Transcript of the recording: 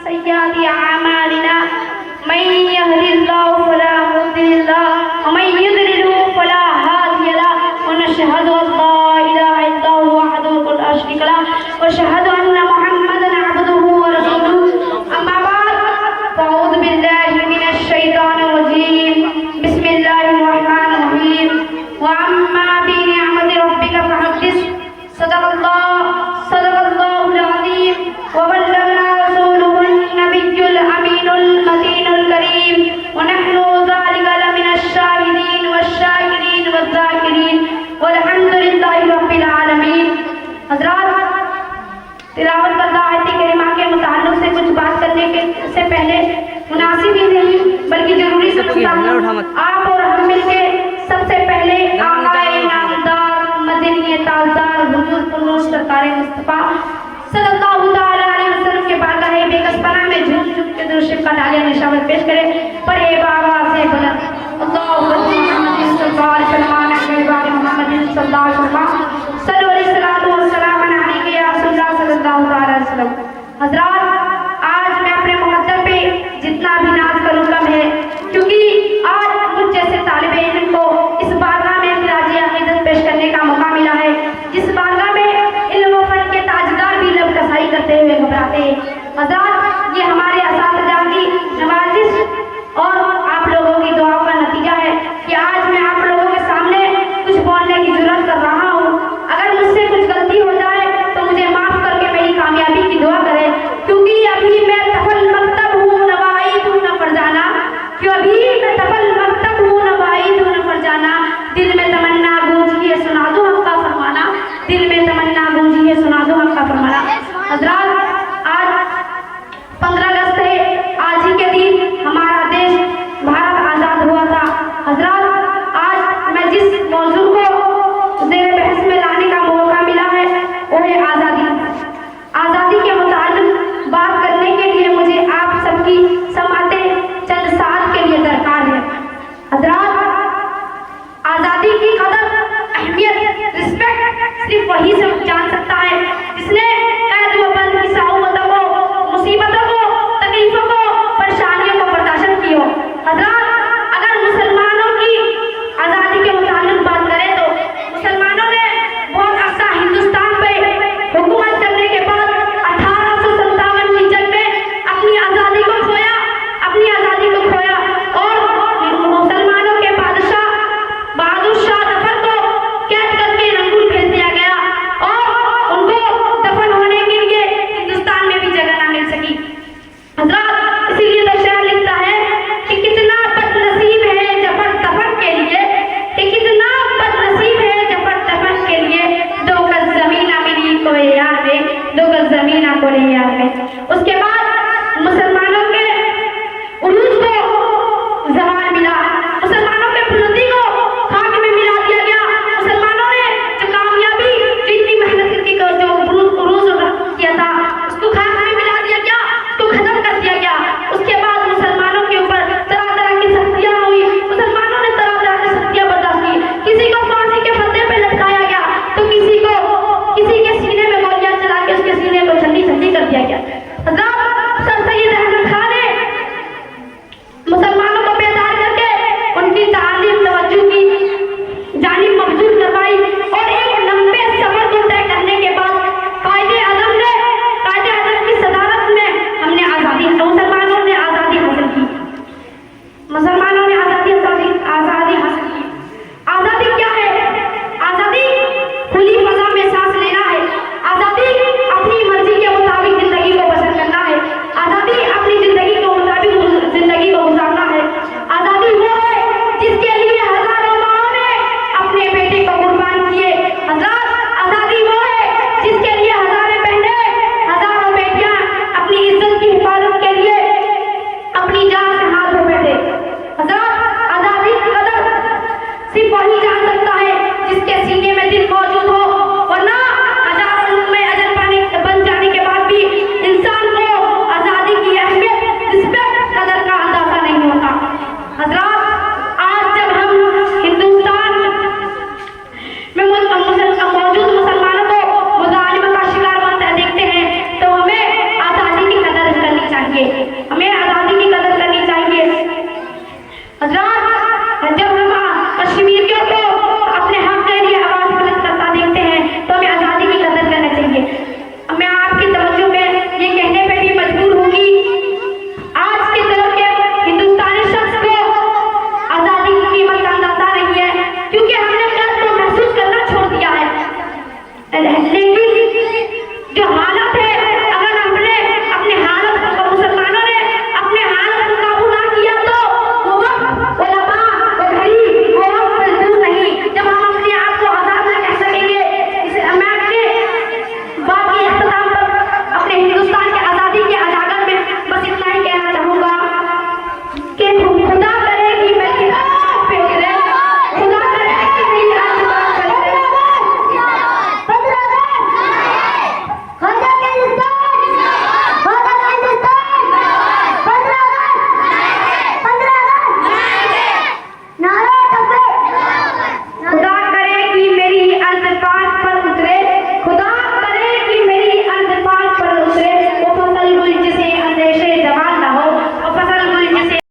सय्याति अमालिना मन यहदिल्लाहु फला मुदिल्ल लहु व मन युद्लिलहु फला हादिय लहु व नशहदु अल्ला इलाहा इल्लल्लाहु वहदहु ला शरीका लहु व नशहदु अन्ना मुहम्मदन अब्दुहु व रसूलुहु अम्मा बाद फअऊज़ु बिल्लाहि मिनश शैतानिर रजीम बिस्मिल्लाहिर रहमानिर रहीम व अम्मा बिनिअमति रब्बिका फहद्दिस सदक़ल्लाहुल अज़ीम व बल्लगना रसूलुहुन नबियुल अमीनुल मतीनुल करीम व नहनु ज़ालिका लमिनश शाहिदीन वश-शाकिरीन वज़-ज़ाकिरीन वल्हम्दुलिल्लाहि रब्बिल आलमीन। हज़रात, तिलावत करदा आयत करीमा के मुताल्लिक़ से कुछ बात करने के से पहले मुनासिब ही नहीं बल्कि जरूरी समझता हूँ आप और हम मिलके सबसे पहले आकाए नामदार मदनी ताजदार हुजूर पुरूष सरकार मुस्तफा सल्लल्लाहु तआला अलैहि वसल्लम के बारगाह बेकसपना में झुक झुक के दुरूद का डालियां निशावत पेश करें पर ए बाबा से बुलंद अल्लाहु मुहम्मद सल्लल्लाहु अलैहि वसल्लम मोहम्मद सल्लल्लाहु अलैहि वसल्लम सल्लल्लाहु अलैहि वसल्लम अलैहि या रसूलुल्लाह सल्लल्लाहु अलैहि वसल्लम। हज़रात, आज मैं अपने मुक़द्दर पे जितना भी नाज करूं कम है, क्योंकि आज मुझ जैसे तालिबे इल्म को इस बारगाह में खिराजी अक़ीदत पेश करने का मौका मिला है, जिस बारगाह में इल्म व फन के ताजदार भी लब कसाई करते हुए घबराते हैं। हज़रात, ये हमारे असातिज़ा की नवाजिश और आप लोगों की दुआओं का नतीजा है कि आज मैं आप लोगों के सामने कुछ बोलने की जुर्रत कर रहा हूँ। अगर मुझसे कुछ गलती हो जाए तो मुझे माफ़ करके मेरी कामयाबी की दुआ करें, क्योंकि अभी मैं तफल मकतब हूँ नवाईद हूँ न फरजाना, क्यों अभी मैं तफल मकतब हूँ नवाईद हूँ न फरजाना, दिल में तमन्ना गूंजी है सुना दो हक़ का फरमाना, दिल में तमन्ना गूंजी है सुना दो हक़ का फरमाना। हज़रात, आज 15 अगस्त है, आज ही के दिन हमारा देश भारत आज़ाद हुआ था। हज़रात, आज मैं जिस मौजू को ज़ेर बहस में लाने का मौका मिला है वो है आज़ादी। आज़ादी के मुताल्लिक़ बात करने के लिए मुझे आप सबकी समाते चंद साथ के लिए दरकार है। हज़रात, आज़ादी की कदर, अहमियत, रिस्पेक्ट सिर्फ वही से जान सकता है जिसने कैद व बंद की साउमतों को, मुसीबतों को, तकलीफों को, परेशानियों को बर्दाश्त की हो। हज़रात, अगर मुसलमानों की आज़ादी के मुताल्लिक़ बात करें तो मुसलमानों ने बहुत अर्सा हिंदुस्तान पे हुकूमत करने के बाद 1857 की जंग में अपनी आज़ादी को खोया और मुसलमानों के बादशाह बहादुर शाह जफर को कैद करके रंगून भेज दिया गया और उनको दफन होने के लिए हिंदुस्तान में भी जगह ना मिल सकी। हज़रात, इसीलिए तो शायर लिखता है कि कितना बदनसीब है जफर दफन के लिए, कि कितना बदनसीब है जफर दफन के लिए, 2 गज ज़मीन मिली कोई यार में, 2 गज ज़मीन को यार में। उसके बाद मुसलमान